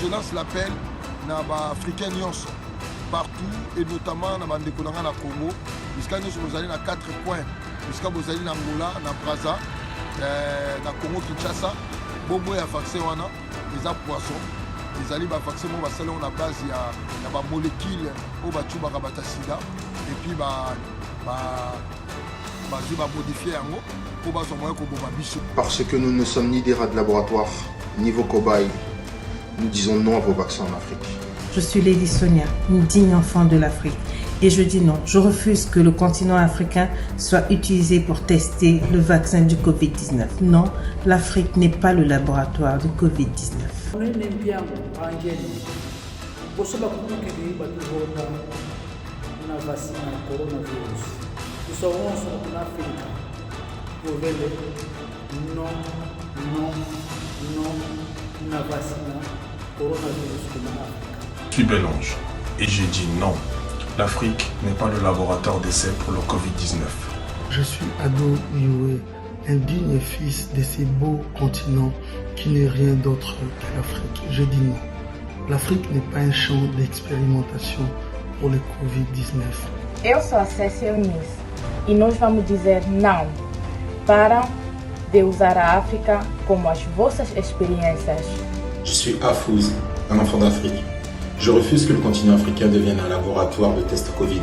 je lance l'appel na Africains nyonso partout et notamment na bandeko na Congo. Jusqu'à nous sommes allés à 4 points. Jusqu'à vous allez na Angola, na Brazza, na Congo Kinshasa. Bobo ya vaccin wana, les poissons. Les alliés vaccin mon va salon la base il y a molécule au batu barabata sida et puis modifier en haut pour bas moyen ko bomba biso. Parce que nous ne sommes ni des rats de laboratoire, ni vos cobayes. Nous disons non à vos vaccins en Afrique. Je suis Lady Sonia, une digne enfant de l'Afrique. Et je dis non, je refuse que le continent africain soit utilisé pour tester le vaccin du Covid-19. Non, l'Afrique n'est pas le laboratoire du Covid-19. Je suis Belange et j'ai dit non. L'Afrique n'est pas le laboratoire d'essai pour le Covid-19. Je suis Ado Yue, un digne fils de ces beaux continents qui n'est rien d'autre que l'Afrique. Je dis non. L'Afrique n'est pas un champ d'expérimentation pour le Covid-19. Eu sou a Cécia Eunice e nós vamos dizer não para de usar a África como as vossas experiências. Je suis Afouz, un enfant d'Afrique. Je refuse que le continent africain devienne un laboratoire de tests Covid.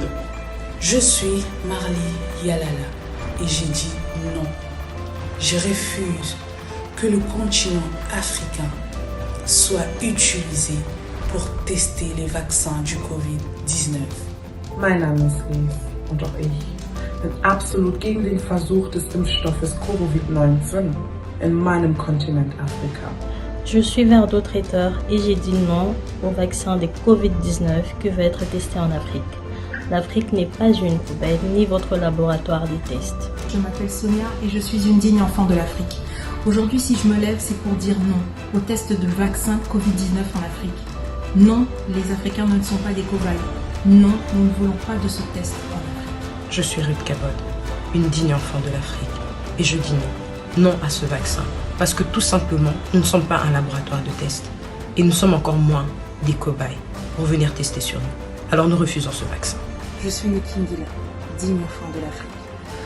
Je suis Marley Yalala et j'ai dit non. Je refuse que le continent africain soit utilisé pour tester les vaccins du Covid-19. Mein Name ist Lies und auch ich bin absolut gegen den Versuch des Impfstoffes Covid-19 in meinem Kontinent Afrika. Je suis Verdo Traiteur et j'ai dit non au vaccin des Covid-19 qui va être testé en Afrique. L'Afrique n'est pas une poubelle ni votre laboratoire des tests. Je m'appelle Sonia et je suis une digne enfant de l'Afrique. Aujourd'hui, si je me lève, c'est pour dire non aux tests de vaccin Covid-19 en Afrique. Non, les Africains ne sont pas des cobayes. Non, nous ne voulons pas de ce test en Afrique. Je suis Ruth Cabot, une digne enfant de l'Afrique. Et je dis non. Non à ce vaccin. Parce que tout simplement, nous ne sommes pas un laboratoire de test. Et nous sommes encore moins des cobayes pour venir tester sur nous. Alors nous refusons ce vaccin. Je suis Niki Ndila, digne enfant de l'Afrique.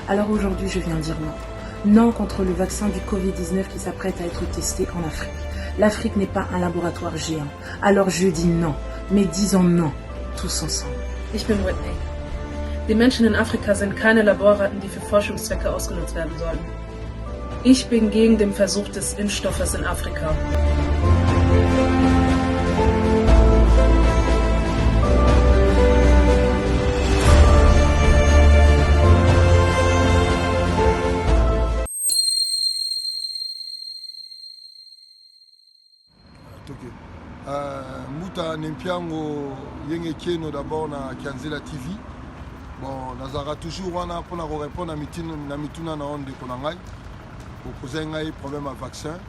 Alors aujourd'hui, je viens dire non. Non contre le vaccin du Covid-19 qui s'apprête à être testé en Afrique. L'Afrique n'est pas un laboratoire géant. Alors je dis non. Mais disons non, tous ensemble. Ich bin Whitney. Die Menschen in Afrika sind keine Laborratten, die für Forschungszwecke ausgenutzt werden sollen. Ich bin gegen den Versuch des Impfstoffes in Afrika. Mouta Nempiango Yenge Keno d'abord na Kianzela TV. Bon, Nazara toujours wana pour répondre à mituna na onde konangai. Pour poser un problème à vaccin.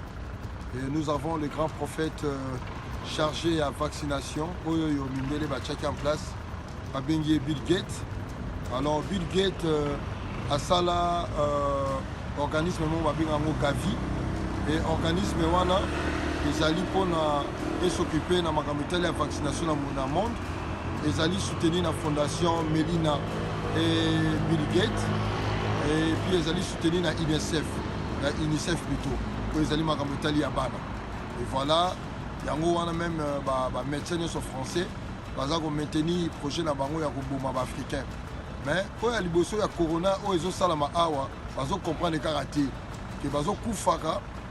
Et nous avons le grand prophète chargé à vaccination. Oyoyo Mindele va checker en place. Abengi Bill Gates. Alors Bill Gates a ça là organisme mon va bien Gavi. Et organisme wana ils allaient pour s'occuper de la vaccination dans le monde. Ils allaient soutenir la fondation Melina et Bill Gates. Et puis ils allaient soutenir la UNICEF plutôt. Ils allaient à Bana. Et voilà, il y a même des médecins français qui ont maintenu le projet de la africain. Mais quand il y a corona, ils ont compris les karaté. Ils ont compris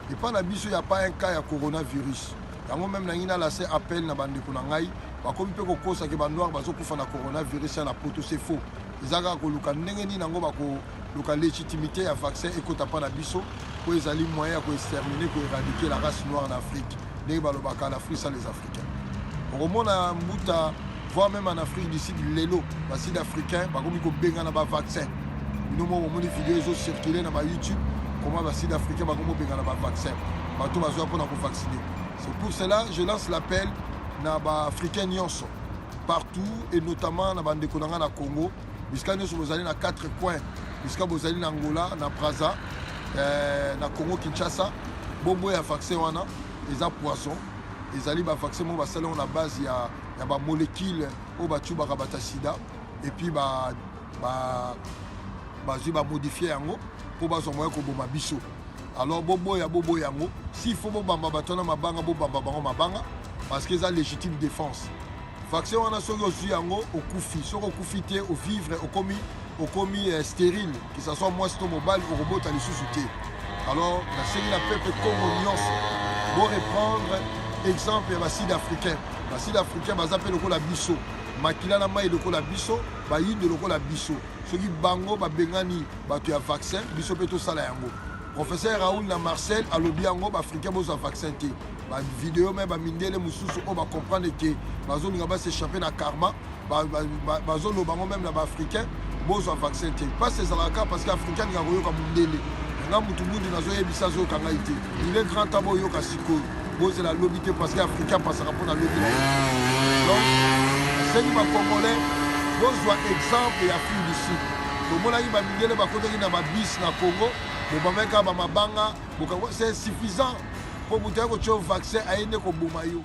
et pas na biso ya pas un cas ya coronavirus. Yango même na ngina la se appel na bande ko na ngai ba komi pe ko kosa ke ba noir bazo kufa na coronavirus na poto c'est faux. Izaka ko luka ndenge ni nango ba ko luka légitimité ya vaccin et ko tapa na biso ko ezali moyen ko exterminer ko éradiquer la race noire en Afrique. Ndenge ba lobaka en Afrique sans les Africains. Au moment na muta voire même en Afrique d'ici lelo ba sud africain ba komi ko benga na ba vaccin. Nous mo moni vidéo zo circuler na ba YouTube. Comment les Sud-Africains vont le vaccin. C'est pour cela que je lance l'appel aux Africains partout et notamment dans le Congo. Jusqu'à nous sommes allés dans 4 coins. Jusqu'à vous allez en Angola, dans Brazza, dans Congo Kinshasa. Bobo et vaccin, les poissons. ezali bavaccin moko basali yango na base ya bamolécule oyo batiubaka bata sida epuis bazwi bamodifie yango mpo bazwa moya koboma biso. Alors boboya yango s'il faut bobamba bato wana mabanga bobamba bango mabanga parce que eza légitime défense. Vaccin wana soki ozwi yango okufi, soki okufi te ovivre okomi stérile, que ça soit mwasi to mobali okobota lisusu te. Alors nasengi na peuple Congo nyonso boreprendre exemple ya baside africain. Baside africain baza mpe lokola biso, makila na mai lokola biso, bayinde lokola biso. Soki bango babengani bato ya vaccin biso mpe tosala yango. Professeur Raoul na Marcel alobi yango baafricain bozwa vaccin te. Bavideo me bamindele mosusu oyo bacomprendre ke bazolinga baséchappe na karma, bazoloba yango meme na baafricain bozwa vaccin te. Pas ezalaka parce que africain ninga koyoka mundele nga mutu mundu nazoyebisa azoyoka ngai te. Il est grand temps boyoka sikoyo bozela lobi te parce que africain pasaka mpona lobi na ye. Donc asengi bacongolais bozwa exemple ya Afrique du Sud. Tomonaki bamindele bakotaki na babis na Congo bobameka bamabanga, c'est suffisant pour mutu akotia vaccin ayende koboma yo.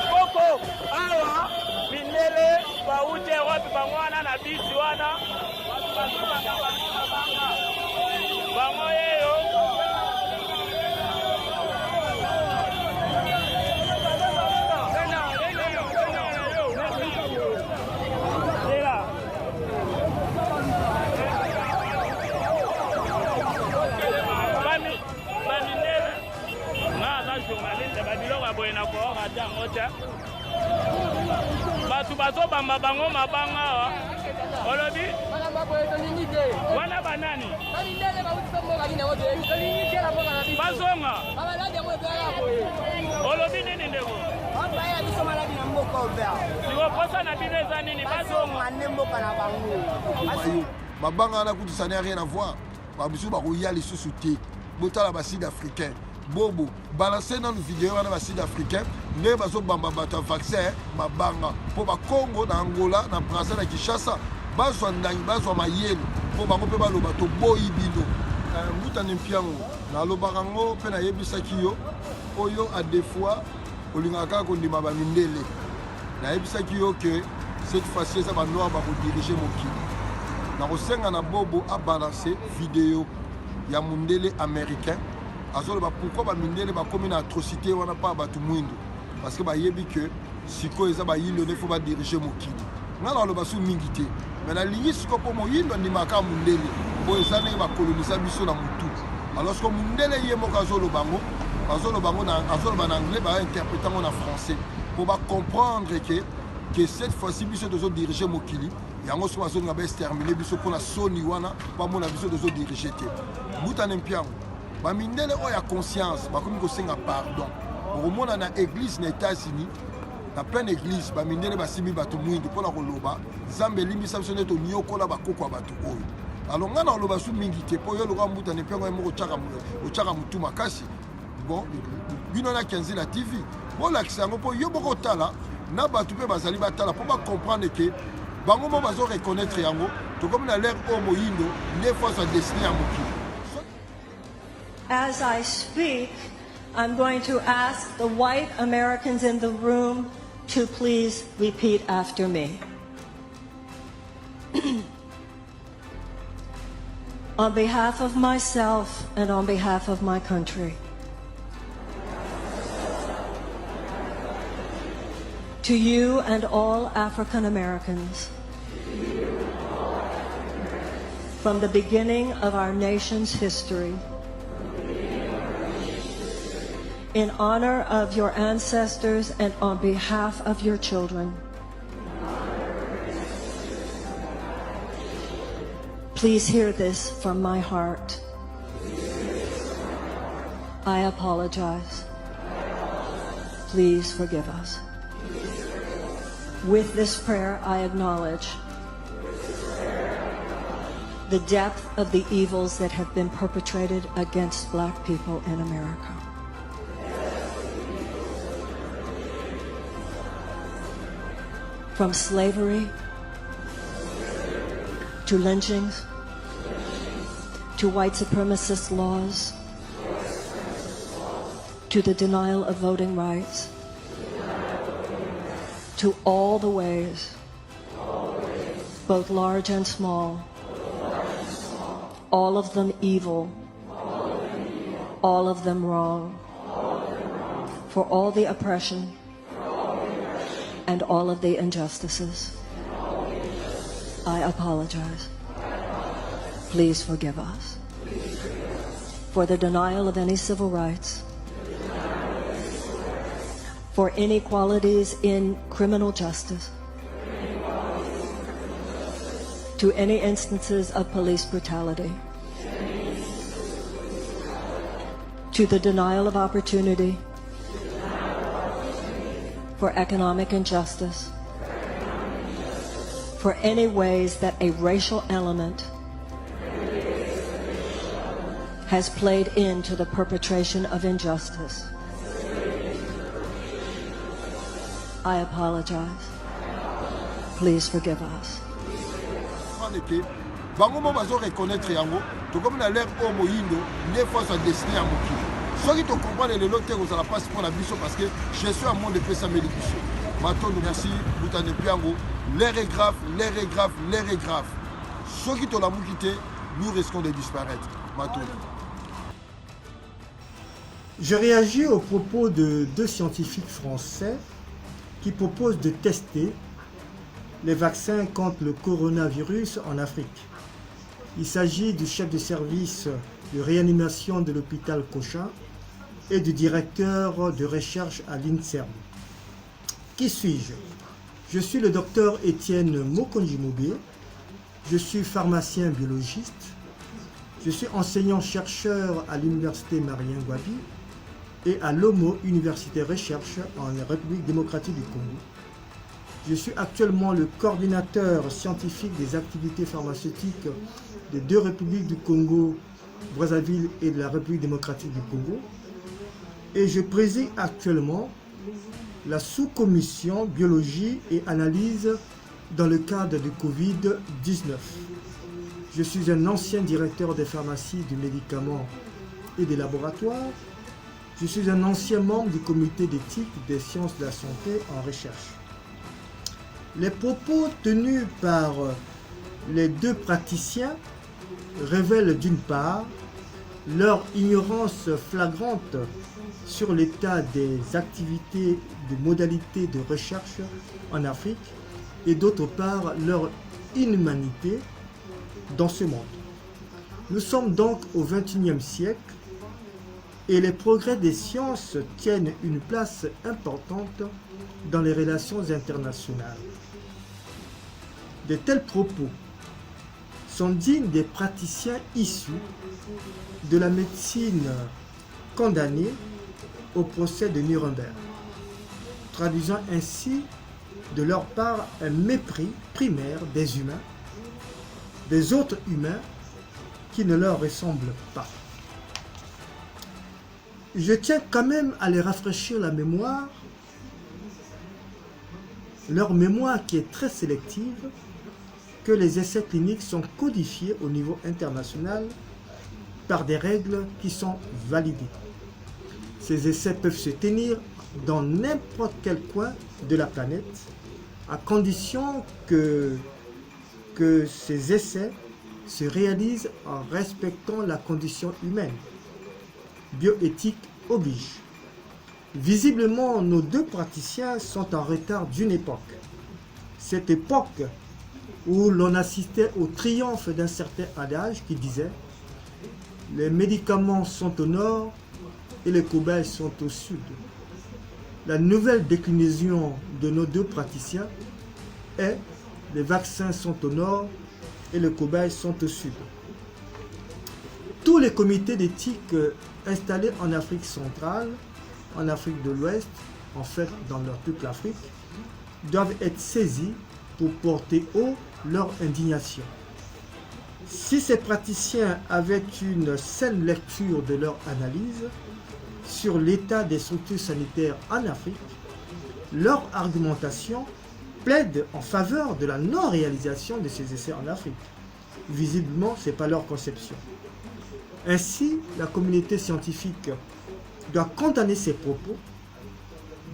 Koko awa mindele baute wapi bango wana na bisi wana bango yeyo journaliste babiloko boye na koora ta ngota batu bazobamba bango mabanga olobi wana banani bazonga olobi nini ndeko sikoposa na bino eza nini bazonga mabanga wana kutu ça n'a rien à voir babisu bakoya lisusu te botala baside africain bobo balancer dans une vidéo wana baside africain nde bazobamba bato ya vaccin mabanga mpo bakongo na Angola na Brazzaville na Kinshasa bazwa ndangi bazwa mayele mpo bango mpe baloba toboyi bino mbutani mpiango nalobaka yango mpe nayebisaki yo oyo a des fois olingaka kaka kondima bamindele nayebisaki yo ke cette fois-ci eza banoir bakodirige mokili nakosenga na bobo abalancer vidéo ya mundele américain azoloba pourquoi bamindele bakomi na atrocité wana pa bato mwindu parce que bayebi ke sikoyo eza bayilo ne faut badirige mokili nga naloba su mingi te me nalingi sikoyo mpo moyindo andimaka mundele mpo eza ndenge bakolonisa biso na motu alors que mundele ye moko azoloba na anglais bainterprete yango na français mpo bacomprendre que cette fois-ci biso tozodirige mokili yango soki bazolinga baextermine biso mpona soni wana bamona biso tozodirige te butana mpiango bamindele oyo ya conscience bakomi kosenga pardon okomona na église na États-Unis na pleine église bamindele basimbi bato mwindu mpona koloba nzambe elimbisa biso nde toniokola bakoko ya bato oyo alors nga na koloba su mingi te mpo yo lokola mbutana mpengo ye moko otyaka motu makasi bon bino na Kenzila TV bolakisa yango mpo yo bokotala na bato mpe bazali batala mpo bacomprendre ke bango mo bazoreconnaître yango tokomi na lere oyo moyindo nde fois sa destine ya mokili. As I speak, I'm going to ask the white Americans in the room to please repeat after me. On behalf of myself and on behalf of my country, to you and all African Americans, from the beginning of our nation's history, in honor of your ancestors and on behalf of your children, please hear this from my heart. I apologize. Please forgive us. With this prayer, I acknowledge the depth of the evils that have been perpetrated against Black people in America. From slavery to lynchings to white supremacist laws to the denial of voting rights, to all the ways, both large and small, all of them evil, all of them wrong, for all the oppression and all of the injustices. I apologize. Please forgive us for the denial of any civil rights, for inequalities in criminal justice, to any instances of police brutality, to the denial of opportunity, for economic injustice, for any ways that a racial element has played into the perpetration of injustice. I apologize. Please forgive us. Bango mo bazo reconnaître yango to comme na l'air au moyindo ne fois sa destinée à mokili. Soki to comprendre le loté aux la passe pour la biso parce que je suis un monde de pesa médication. Maintenant merci boutane piango, l'air est grave, l'air est grave, l'air est grave. Soki to la mokité, nous risquons de disparaître. Maintenant. Je réagis aux propos de deux scientifiques français qui proposent de tester les vaccins contre le coronavirus en Afrique. Il s'agit du chef de service de réanimation de l'hôpital Cochin et du directeur de recherche à l'INSERM. Qui suis-je? Je suis le docteur Étienne Mokonji-Mobé, je suis pharmacien biologiste, je suis enseignant-chercheur à l'université Marien-Ngouabi et à l'Homo Université Recherche en République démocratique du Congo. Je suis actuellement le coordinateur scientifique des activités pharmaceutiques des deux républiques du Congo, Brazzaville et de la République démocratique du Congo. Et je préside actuellement la sous-commission biologie et analyse dans le cadre du Covid-19. Je suis un ancien directeur des pharmacies du médicament et des laboratoires. Je suis un ancien membre du comité d'éthique des sciences de la santé en recherche. Les propos tenus par les deux praticiens révèlent d'une part leur ignorance flagrante sur l'état des activités de modalités de recherche en Afrique et d'autre part leur inhumanité dans ce monde. Nous sommes donc au XXIe siècle et les progrès des sciences tiennent une place importante dans les relations internationales. De tels propos sont dignes des praticiens issus de la médecine condamnés au procès de Nuremberg, traduisant ainsi de leur part un mépris primaire des humains, des autres humains qui ne leur ressemblent pas. Je tiens quand même à les rafraîchir la mémoire, leur mémoire qui est très sélective, que les essais cliniques sont codifiés au niveau international par des règles qui sont validées. Ces essais peuvent se tenir dans n'importe quel coin de la planète, à condition que ces essais se réalisent en respectant la condition humaine. Bioéthique oblige. Visiblement, nos deux praticiens sont en retard d'une époque. Cette époque où l'on assistait au triomphe d'un certain adage qui disait « Les médicaments sont au nord et les cobayes sont au sud ». La nouvelle déclinaison de nos deux praticiens est « Les vaccins sont au nord et les cobayes sont au sud ». Tous les comités d'éthique installés en Afrique centrale, en Afrique de l'Ouest, en fait dans toute l'Afrique, doivent être saisis pour porter haut leur indignation. Si ces praticiens avaient une saine lecture de leur analyse sur l'état des structures sanitaires en Afrique, leur argumentation plaide en faveur de la non-réalisation de ces essais en Afrique. Visiblement, ce n'est pas leur conception. Ainsi, la communauté scientifique doit condamner ces propos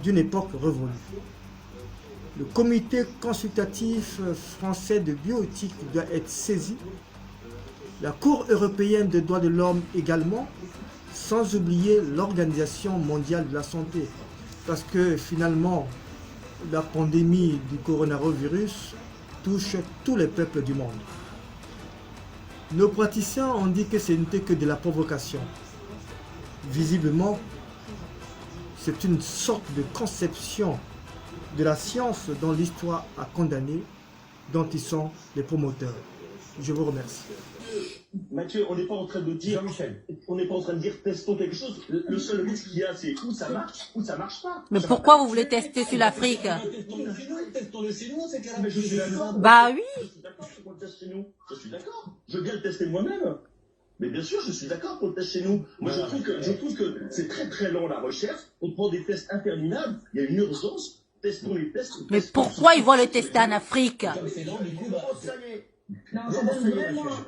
d'une époque révolue. Le comité consultatif français de bioéthique doit être saisi. La Cour européenne des droits de l'homme également, sans oublier l'Organisation mondiale de la santé. Parce que finalement, la pandémie du coronavirus touche tous les peuples du monde. Nos praticiens ont dit que ce n'était que de la provocation. Visiblement, c'est une sorte de conception de la science dont l'histoire a condamné, dont ils sont les promoteurs. Je vous remercie. Mathieu, on n'est pas en train de dire, on n'est pas en train de dire testons quelque chose. Le seul risque qu'il y a, c'est où ça marche pas. Mais pourquoi vous voulez tester sur l'Afrique? Testons-le chez nous, c'est clair. Je suis d'accord. Bah oui. Je suis d'accord pour le test chez nous. Je suis d'accord. Je veux bien le tester moi-même. Mais bien sûr, je suis d'accord pour le test chez nous. Moi, je trouve que c'est très très long la recherche. On prend des tests interminables. Il y a une urgence. Testons les tests. Mais pourquoi ils vont le tester en Afrique? Non,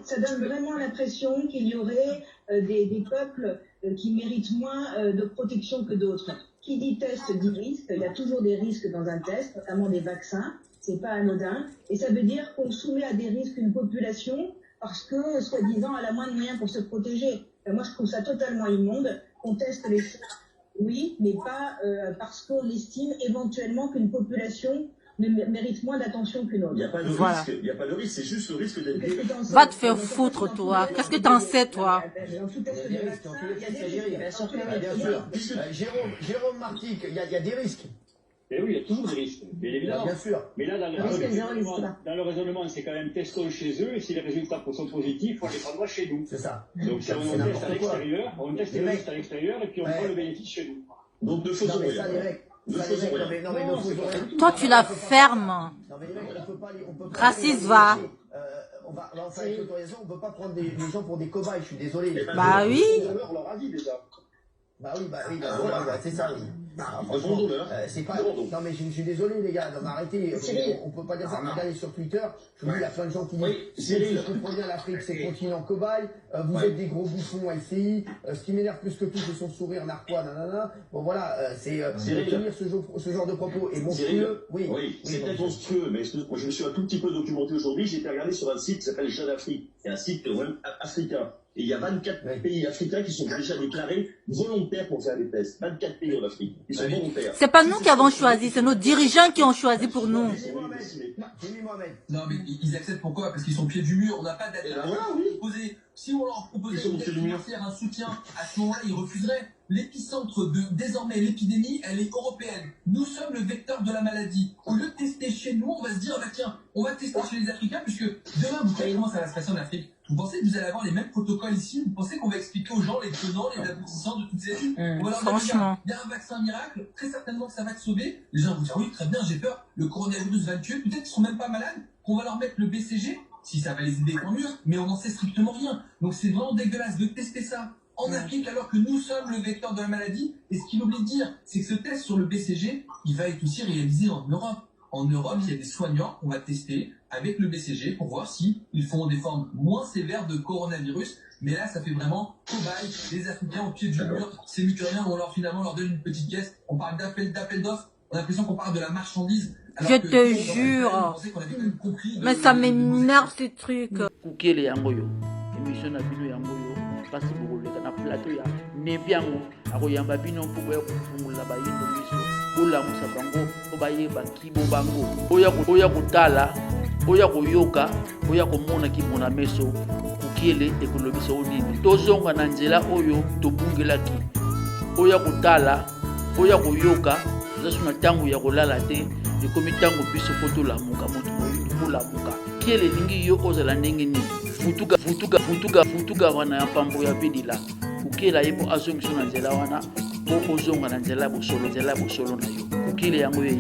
ça donne vraiment l'impression qu'il y aurait des peuples qui méritent moins de protection que d'autres. Qui dit test dit risque. Il y a toujours des risques dans un test, notamment des vaccins. C'est pas anodin. Et ça veut dire qu'on soumet à des risques une population parce que, soi-disant, elle a moins de moyens pour se protéger. Moi, je trouve ça totalement immonde qu'on teste les choses. Oui, mais pas parce qu'on estime éventuellement qu'une population mérite moins d'attention qu'une autre. Il n'y a pas de risque, il n'y a pas de risque, c'est juste le risque d'être... Va te faire foutre, toi. Qu'est-ce que t'en sais, toi? Jérôme Martic, il y a des risques. Mais oui, il y a toujours des risques, bien évidemment. Bien sûr. Mais là, dans le raisonnement, c'est quand même testons chez eux, et si les résultats sont positifs, on les prendra chez nous. C'est ça. Donc si on teste à l'extérieur, on teste les risques à l'extérieur, et puis on prend le bénéfice chez nous. Donc ne faisons rien. Toi, tu la fermes. Raciste, va. On va faire avec l'autorisation, on ne peut pas prendre les gens pour des cobayes, je suis désolé. Bah oui. On leur a dit déjà. Bah oui, c'est ça. C'est pas. Non mais je suis désolé les gars, arrêtez. On peut pas dire ça. Regardez sur Twitter, je vous dis il y a plein de gens qui disent je comprends bien l'Afrique, c'est continent cobaye, vous êtes des gros bouffons LCI, ce qui m'énerve plus que tout c'est son sourire narquois, nanana. Bon voilà, c'est tenir ce genre de propos et monstrueux. Oui, c'est peut-être monstrueux, mais moi je me suis un tout petit peu documenté aujourd'hui, j'ai été regardé sur un site qui s'appelle Jeune Afrique, c'est un site africain. Et il y a 24 pays africains qui sont déjà déclarés volontaires pour faire des tests. 24 pays en Afrique. Ils sont volontaires. C'est pas nous qui avons choisi, c'est nos dirigeants qui ont choisi pour nous. Non, mais ils acceptent pourquoi? Parce qu'ils sont au pied du mur. On n'a pas d'aide à leur proposer. Si on leur proposait un soutien, à ce moment-là, ils refuseraient. L'épicentre de, désormais, l'épidémie, elle est européenne. Nous sommes le vecteur de la maladie. Au lieu de tester chez nous, on va se dire, bah tiens, on va tester chez les Africains, puisque demain, vous savez comment ça va se passer en Afrique. Vous pensez que vous allez avoir les mêmes protocoles ici? Vous pensez qu'on va expliquer aux gens les tenants, les aboutissants de toutes ces études? On va leur dire, il y a un vaccin miracle, très certainement que ça va te sauver. Les gens vont dire, oui, très bien, j'ai peur, le coronavirus va te tuer. Peut-être qu'ils sont même pas malades, qu'on va leur mettre le BCG. Si ça va les aider, tant mieux, mais on n'en sait strictement rien. Donc c'est vraiment dégueulasse de tester ça en Afrique alors que nous sommes le vecteur de la maladie. Et ce qu'il oublie de dire, c'est que ce test sur le BCG, il va être aussi réalisé en Europe. En Europe, il y a des soignants qu'on va tester avec le BCG pour voir si ils font des formes moins sévères de coronavirus. Mais là, ça fait vraiment cobaye, les Africains au pied du mur. C'est mieux que rien, on leur finalement leur donne une petite caisse. On parle d'appel d'offres. On a l'impression qu'on parle de la marchandise. Je te jure. Mais ça m'énerve ces trucs. Émission na bino yango yo kasi bokoleka na plateau ya nebi yango akoyamba bino mpuko ya kufungula bayendo biso bolamusa bango po bayeba kibo bango oya kotala oya koyoka oya komona kibo na meso kukiele ekolobisa onini tozonga na nzela oyo tobungelaki oya kotala oya koyoka zasu na ntango ya kolala te ekomi ntango biso po tolamuka moto moyindo bolamuka kiele elingi yo ozala ndenge nini futuka wana ya pambo ya bidila ukela ye po azongiso na nzela wana po ozonga na nzela ya bosolo na yo ukele yango ye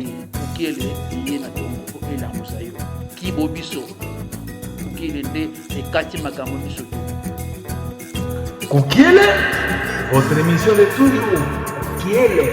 ukele ye na tongo po elamusa yo kibo biso ukele nde ekati makambo biso Kukiele, votre émission de toujours. Kukiele.